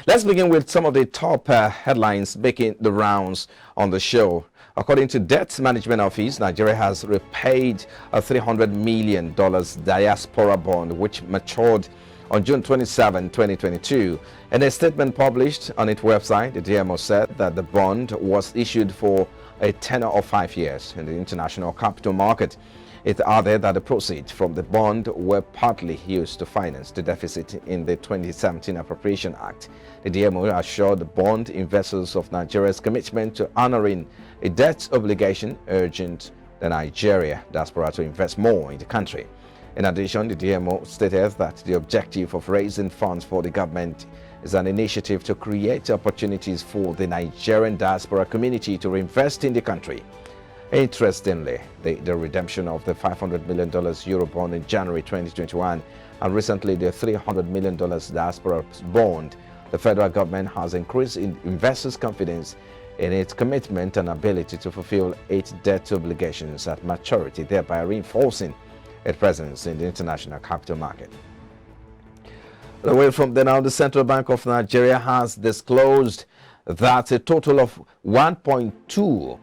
Let's begin with some of the top headlines making the rounds on the show. According to Debt Management Office, Nigeria has repaid a $300 million diaspora bond, which matured on June 27, 2022. In a statement published on its website, the DMO said that the bond was issued for a tenure of 5 years in the international capital market. It added that the proceeds from the bond were partly used to finance the deficit in the 2017 Appropriation Act. The DMO assured the bond investors of Nigeria's commitment to honoring a debt obligation, urging the Nigeria diaspora to invest more in the country. In addition, the DMO stated that the objective of raising funds for the government is an initiative to create opportunities for the Nigerian diaspora community to invest in the country. Interestingly, the redemption of the $500 million Eurobond in January 2021 and recently the $300 million diaspora bond, the federal government has increased investors' confidence in its commitment and ability to fulfill its debt obligations at maturity, thereby reinforcing its presence in the international capital market. Away from there now, the Central Bank of Nigeria has disclosed that a total of 1.2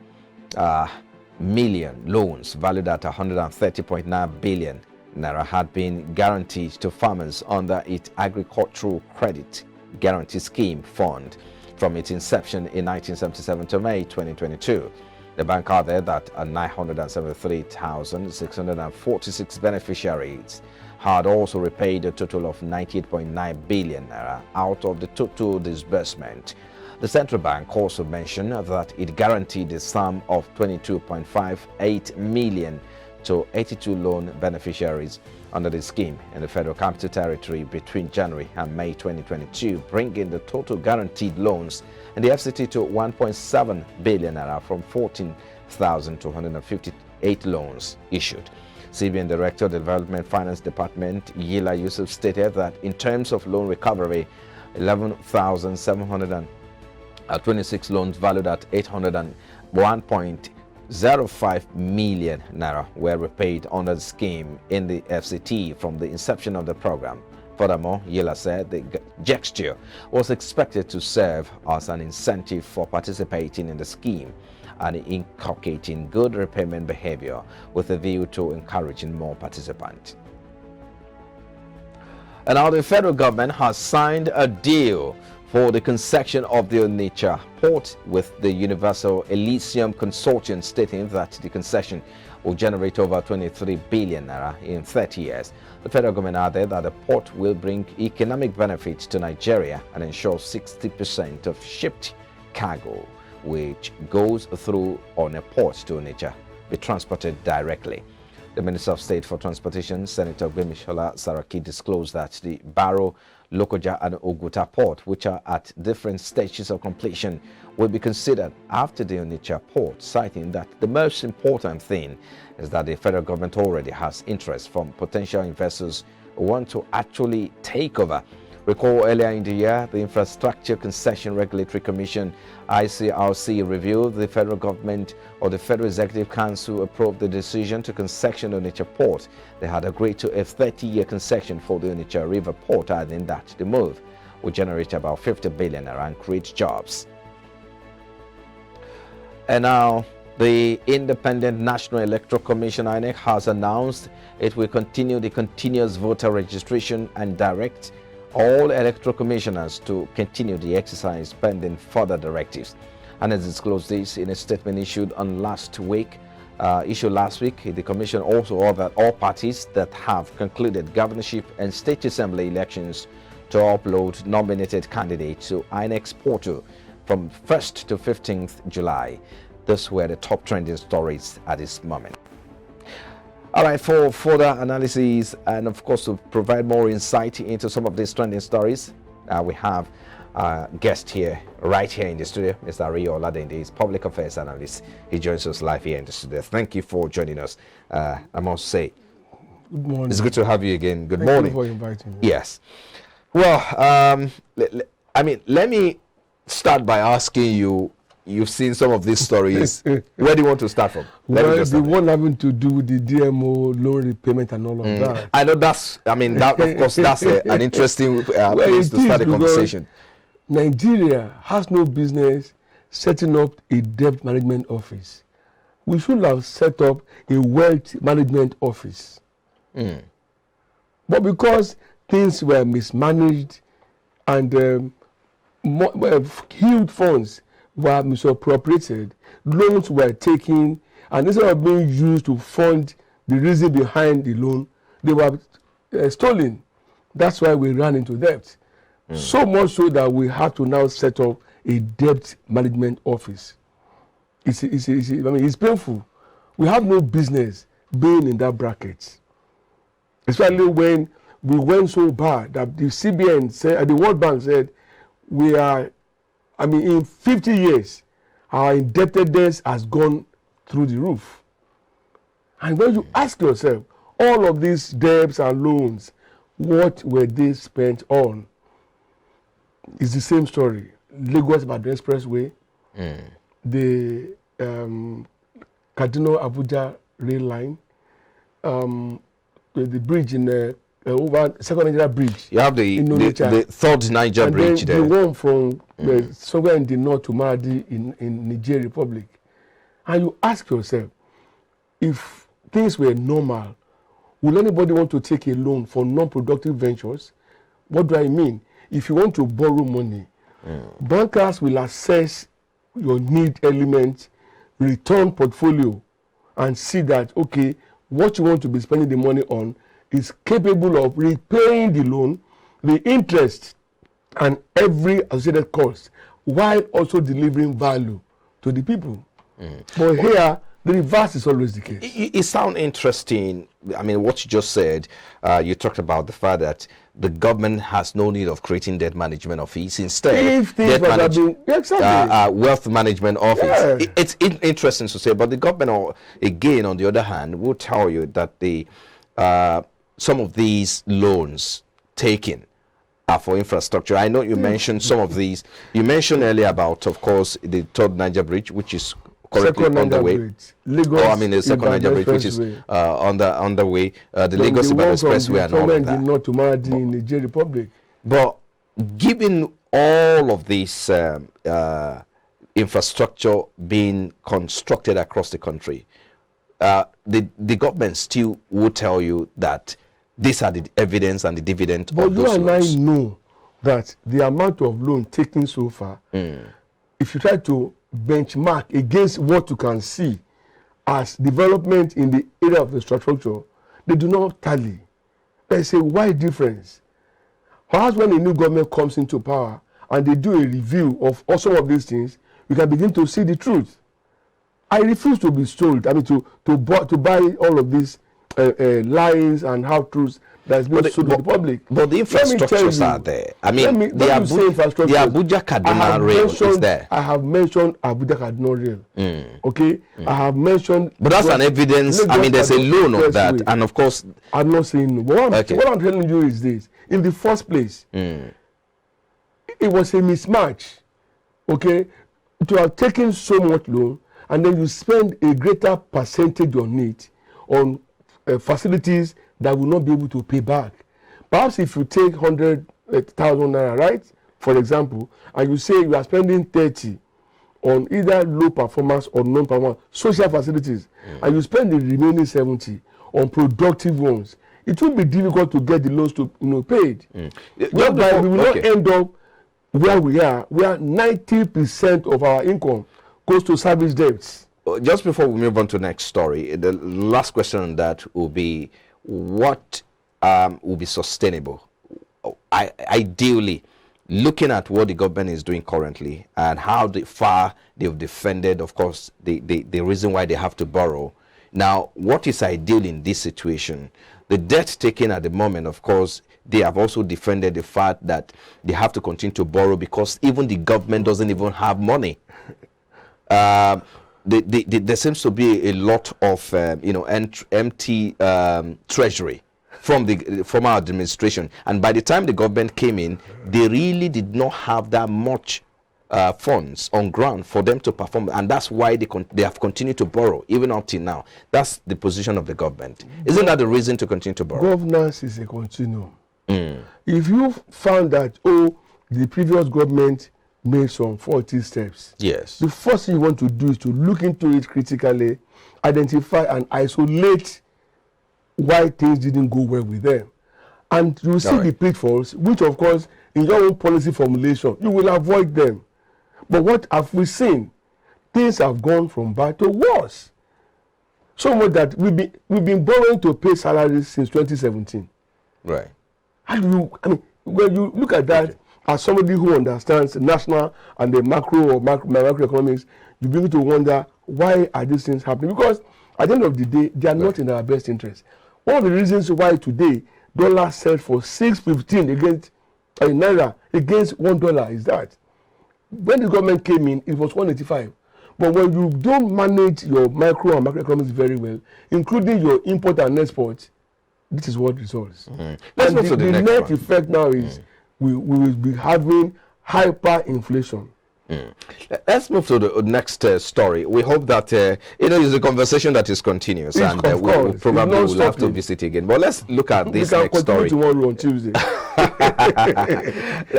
million loans valued at 130.9 billion naira had been guaranteed to farmers under its agricultural credit guarantee scheme fund from its inception in 1977 to May 2022. The bank added that 973,646 beneficiaries had also repaid a total of 98.9 billion naira out of the total disbursement. The central bank also mentioned that it guaranteed a sum of 22.58 million to 82 loan beneficiaries under the scheme in the Federal Capital Territory between January and May 2022, bringing the total guaranteed loans in the FCT to 1.7 billion naira from 14,258 loans issued. CBN Director of the Development Finance Department, Yila Yusuf, stated that in terms of loan recovery, 11,726 loans valued at 801.05 million naira were repaid under the scheme in the FCT from the inception of the program. Furthermore, Yila said the gesture was expected to serve as an incentive for participating in the scheme and inculcating good repayment behavior with a view to encouraging more participants. And now the federal government has signed a deal for the concession of the Onitsha port with the Universal Elysium Consortium, stating that the concession will generate over 23 billion naira in 30 years. The federal government added that the port will bring economic benefits to Nigeria and ensure 60% of shipped cargo which goes through on a port to Onitsha be transported directly. The Minister of State for Transportation, Senator Gbemishola Saraki, disclosed that the Barrow, Lokoja and Oguta port, which are at different stages of completion, will be considered after the Onitsha port, citing that the most important thing is that the federal government already has interest from potential investors who want to actually take over. Recall earlier in the year, the Infrastructure Concession Regulatory Commission, ICRC, reviewed the federal government or the Federal Executive Council approved the decision to concession Onitsha Port. They had agreed to a 30-year concession for the Onitsha River Port, adding that the move will generate about 50 billion and create jobs. And now, the Independent National Electoral Commission, INEC, has announced it will continue the continuous voter registration and direct all electoral commissioners to continue the exercise pending further directives. And as disclosed this in a statement issued last week, the commission also ordered all parties that have concluded governorship and state assembly elections to upload nominated candidates to INEC's portal from 1st to 15th July. Those were the top trending stories at this moment. All right, for further analysis and, of course, to provide more insight into some of these trending stories, we have a guest here, right here in the studio, Mr. Rio Oladende, is public affairs analyst. He joins us live here in the studio. Thank you for joining us. I must say, good morning. It's good to have you again. Good morning. Thank you for inviting me. Yes. Well, let me start by asking you. You've seen some of these stories. Where do you want to start from? Well, the one having to do with the DMO loan repayment and all of that. I know that, of course, that's an interesting place to start a conversation. Nigeria has no business setting up a debt management office. We should have set up a wealth management office. But because things were mismanaged and huge funds were misappropriated, loans were taken, and instead of being used to fund the reason behind the loan, they were stolen. That's why we ran into debt. So much so that we had to now set up a debt management office. It's painful. We have no business being in that bracket. Especially when we went so bad that the CBN said, the World Bank said, in 50 years, our indebtedness has gone through the roof. And when you ask yourself, all of these debts and loans, what were they spent on? It's the same story. Lagos-Ibadan Expressway, the Kaduna-Abuja rail line, the bridge in over Second Nigeria Bridge. You have the third Niger Bridge then there. The one from somewhere in the north to Maradi in Niger Republic. And you ask yourself, if things were normal, will anybody want to take a loan for non-productive ventures? What do I mean? If you want to borrow money, bankers will assess your need element, return portfolio, and see that, okay, what you want to be spending the money on is capable of repaying the loan, the interest, and every associated cost, while also delivering value to the people. But here, the reverse is always the case. It sounds interesting. I mean, what you just said, you talked about the fact that the government has no need of creating debt management office. Instead, wealth management office. Yeah. It's interesting to say, but the government, again, on the other hand, will tell you that the some of these loans taken are for infrastructure. I know you mentioned some of these. You mentioned earlier about, of course, the third Niger Bridge, which is currently on the way. The second Niger Bridge, which is on the way. The Lagos-Ibadan Expressway and all of that. Not to Maradi in Niger Republic. But given all of this infrastructure being constructed across the country, the government still will tell you that these are the evidence and the dividend of those loans. But you and I know that the amount of loan taken so far, if you try to benchmark against what you can see as development in the area of infrastructure, they do not tally. There's a wide difference. Perhaps when a new government comes into power and they do a review of all some of these things, we can begin to see the truth. I refuse to be sold, to buy all of these lies and half-truths that's been sold to the public. But the infrastructures are there. I mean, the Abuja Kaduna rail is there. I have mentioned Abuja Kaduna rail. Okay? I have mentioned... But that's an evidence. I mean, there's a loan of that. And of course... I'm not saying no. What I'm telling you is this. In the first place, it was a mismatch. Okay? To have taken so much loan, and then you spend a greater percentage on it, on facilities that will not be able to pay back. Perhaps if you take 100,000 naira, right, for example, and you say you are spending 30 on either low performance or non-performance social facilities, and you spend the remaining 70 on productive ones, it will be difficult to get the loans to paid. Whereby we will not end up where we are, where 90% of our income goes to service debts. Just before we move on to the next story, the last question on that will be, what will be sustainable? Ideally, looking at what the government is doing currently and how far they've defended, of course, the reason why they have to borrow. Now, what is ideal in this situation? The debt taken at the moment, of course, they have also defended the fact that they have to continue to borrow because even the government doesn't even have money. There seems to be a lot of empty treasury from our administration, and by the time the government came in, they really did not have that much funds on ground for them to perform, and that's why they have continued to borrow even up till now. That's the position of the government. Isn't that the reason to continue to borrow? Governance is a continuum. If you found that the previous government made some faulty steps. Yes. The first thing you want to do is to look into it critically, identify and isolate why things didn't go well with them. And you see the pitfalls, which of course, in your own policy formulation, you will avoid them. But what have we seen? Things have gone from bad to worse. So much that we've been borrowing to pay salaries since 2017. Right. How do you, I mean, when you look at that as somebody who understands national and the macro or macroeconomics, you begin to wonder, why are these things happening? Because at the end of the day, they are not in our best interest. One of the reasons why today dollar sells for 6.15 against naira against $1 is that when the government came in, it was 185. But when you don't manage your micro and macroeconomics very well, including your import and export, this is what results. Let's And move to the next net one. effect now is we will be having hyperinflation. Let's move to the next story. We hope that it's a conversation that is continuous, Yes, and of we'll course. probably It's will not have to stopping. visit again. But let's look at this We can next continue story. tomorrow on Tuesday.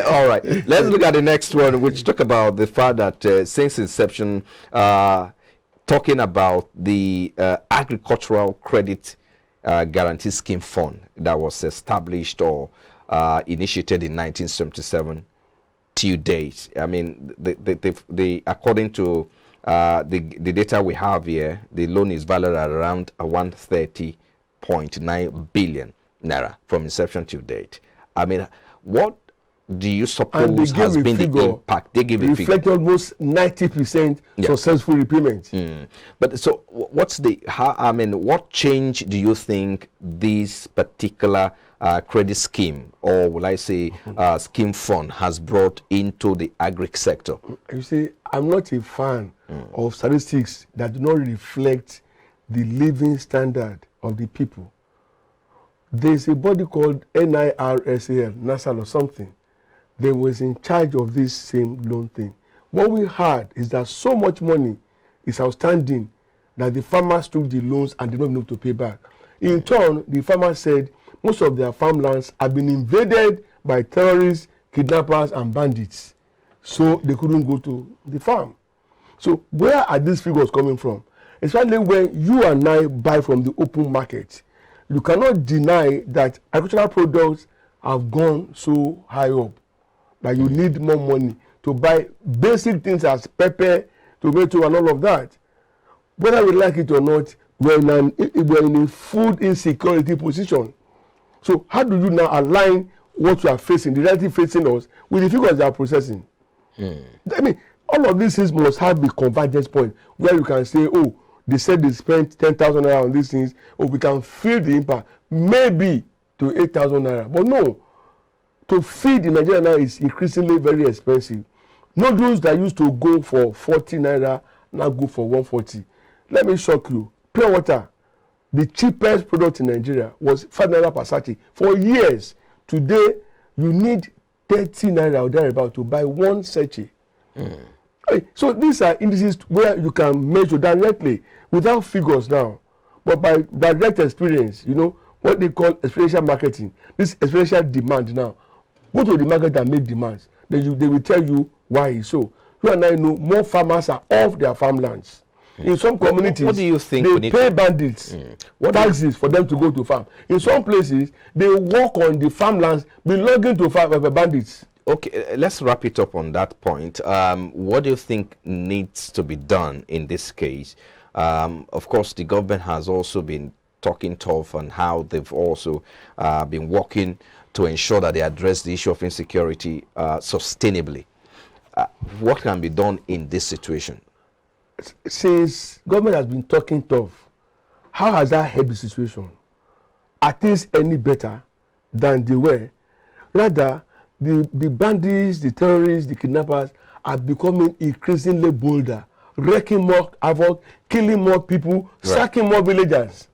All right, let's look at the next one, which talk about the fact that since inception, talking about the agricultural credit guarantee scheme fund that was established or initiated in 1977 till date. I mean, the according to the data we have here, the loan is valued at around 130.9 billion naira from inception to date. I mean, what do you And suppose they has give a been the figure impact? They give a figure. reflect almost 90% Yeah. successful repayment. But so, what's the? What change do you think this particular credit scheme, or will I say, scheme fund, has brought into the agri sector? You see, I'm not a fan of statistics that do not reflect the living standard of the people. There's a body called NIRSAL, NASAL or something. They was in charge of this same loan thing. What we heard is that so much money is outstanding that the farmers took the loans and did not know to pay back. In turn, the farmers said most of their farmlands have been invaded by terrorists, kidnappers, and bandits. So they couldn't go to the farm. So where are these figures coming from? Especially when you and I buy from the open market. You cannot deny that agricultural products have gone so high up that you need more money to buy basic things as pepper, tomato, and all of that. Whether we like it or not, we're in a food insecurity position. So how do you now align what you are facing, the reality facing us, with the figures they are processing? I mean, all of these things must have a convergence point where you can say, oh, they said they spent 10,000 naira on these things, or we can feel the impact, maybe to 8,000 naira. But no, to feed in Nigeria now is increasingly very expensive. Noodles that used to go for 40 naira now go for 140. Let me shock you. Pure water, the cheapest product in Nigeria was 5 naira per sachet for years. Today, you need 30 naira or thereabout to buy one sachet. So these are indices where you can measure directly without figures now, but by direct experience. You know what they call experiential marketing. This experiential demand now. Go to the market and make demands. Then they will tell you why it's so. You and I know more farmers are off their farmlands. In some communities, what do you think we they need pay bandits taxes for them to go to farm. In some places, they work on the farmlands belonging to bandits. Okay, let's wrap it up on that point. What do you think needs to be done in this case? Of course, the government has also been talking tough on how they've also been working to ensure that they address the issue of insecurity sustainably. What can be done in this situation? Since government has been talking tough, how has that helped the situation? Are things any better than they were? Rather, the bandits, the terrorists, the kidnappers are becoming increasingly bolder, wreaking more havoc, killing more people, sacking more villagers.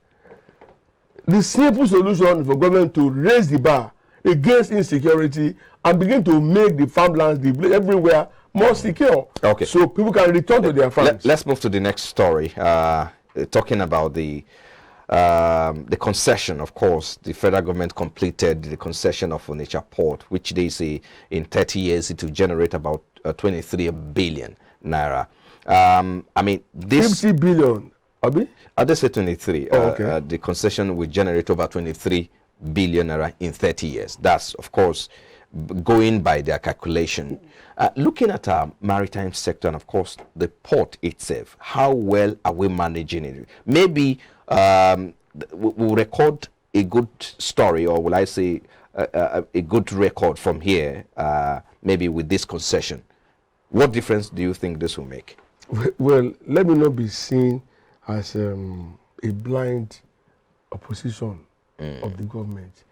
The simple solution for government to raise the bar against insecurity and begin to make the farmlands, the village, everywhere more secure. Okay. So people can return to their farms. Let's move to the next story, talking about the the concession, of course, the federal government completed the concession of Onitsha Port, which they say in 30 years it will generate about 23 billion naira. I mean, this 50 billion. Abi? I just say 23. Oh, okay. The concession will generate over 23 billion naira in 30 years. That's, of course, going by their calculation. Looking at our maritime sector and, of course, the port itself, how well are we managing it? Maybe we'll record a good story, or will I say a good record from here, maybe with this concession. What difference do you think this will make? Well, let me not be seen as a blind opposition of the government.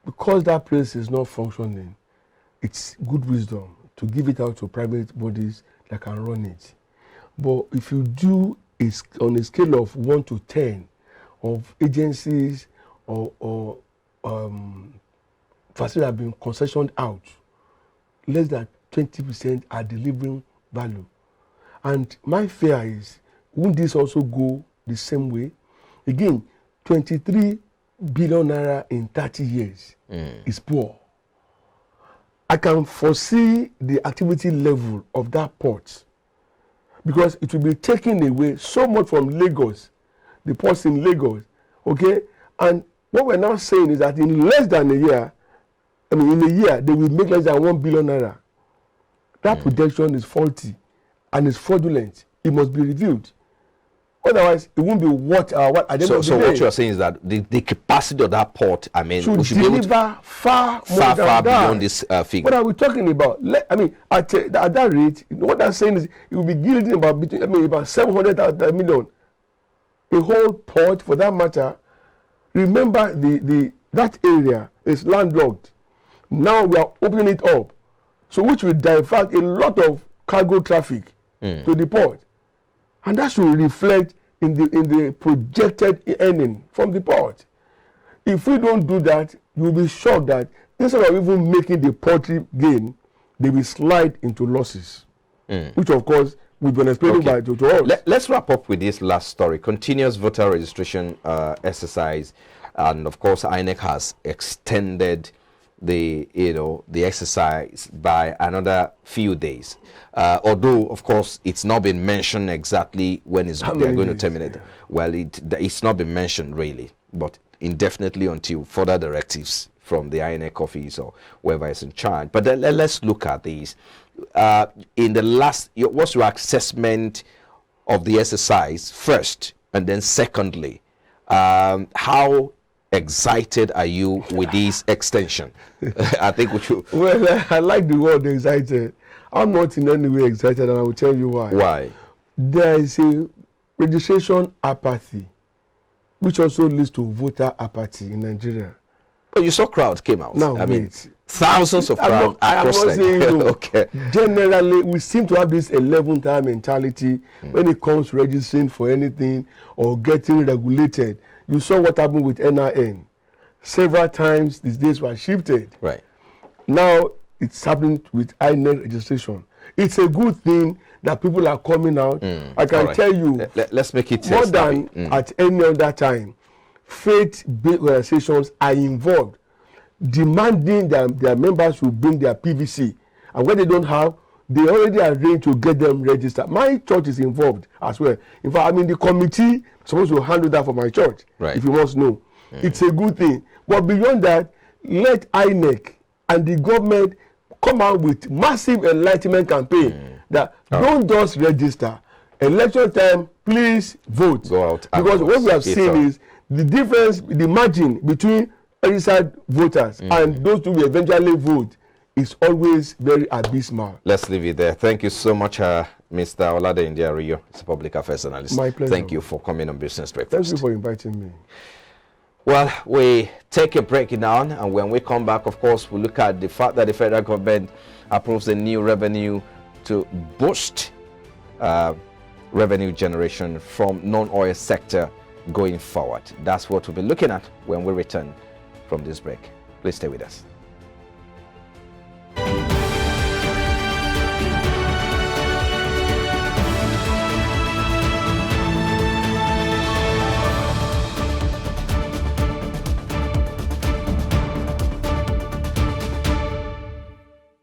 Because that place is not functioning, it's good wisdom to give it out to private bodies that can run it. But if you do on a scale of 1 to 10 of agencies or facilities have been concessioned out, less than 20% are delivering value. And my fear is, won't this also go the same way? Again, 23 billion naira in 30 years is poor. I can foresee the activity level of that port because it will be taking away so much from Lagos, the ports in Lagos, okay? And what we're now saying is that in less than a year, in a year, they will make less than 1 billion naira. That projection is faulty and is fraudulent. It must be reviewed. Otherwise, it won't be what at the end of the day. So what you are saying is that the capacity of that port, we should be able to far beyond this figure. What are we talking about? At that rate, what I'm saying is it will be yielding about 700 million. A whole port, for that matter. Remember, that area is landlocked. Now we are opening it up, so which will divert a lot of cargo traffic to the port. And that should reflect in the projected earning from the port. If we don't do that, you'll be shocked that instead of even making the poultry gain, they will slide into losses, which of course we've been explaining by to us. Let's wrap up with this last story. Continuous voter registration exercise, and of course INEC has extended the exercise by another few days. Although, of course, it's not been mentioned exactly when they're going to terminate. Yeah. Well, it's not been mentioned really, but indefinitely until further directives from the INEC office or whoever is in charge. But then let's look at these. In the last, what's your assessment of the exercise first, and then secondly, how excited are you with this extension? I think we should. Well, I like the word excited. I'm not in any way excited, and I will tell you why. Why? There is a registration apathy, which also leads to voter apathy in Nigeria. Oh, you saw crowds came out. Now, thousands of crowds across Nigeria. Okay. Generally, we seem to have this 11th-hour mentality when it comes to registering for anything or getting regulated. You saw what happened with NIN. Several times these days were shifted. Right. Now it's happening with INEC registration. It's a good thing that people are coming out. I can tell you, let's make it more than at any other time, faith-based organizations are involved, demanding that their members should bring their PVC. And when they don't have, they already arranged to get them registered. My church is involved as well. In fact, I'm in the committee supposed to handle that for my church, if you want to know. It's a good thing. But beyond that, let INEC and the government come out with massive enlightenment campaign that don't just register. Election time, please vote. Go out. Because what we have seen is the difference, the margin between registered voters and those who will eventually vote is always very abysmal. Let's leave it there. Thank you so much, Mr. Olade Indiariyo. It's a public affairs analyst. My pleasure. Thank you for coming on Business Breakfast. Thank you for inviting me. Well, we take a break now, and when we come back, of course, we look at the fact that the federal government approves a new revenue to boost revenue generation from non-oil sector going forward. That's what we'll be looking at when we return from this break. Please stay with us.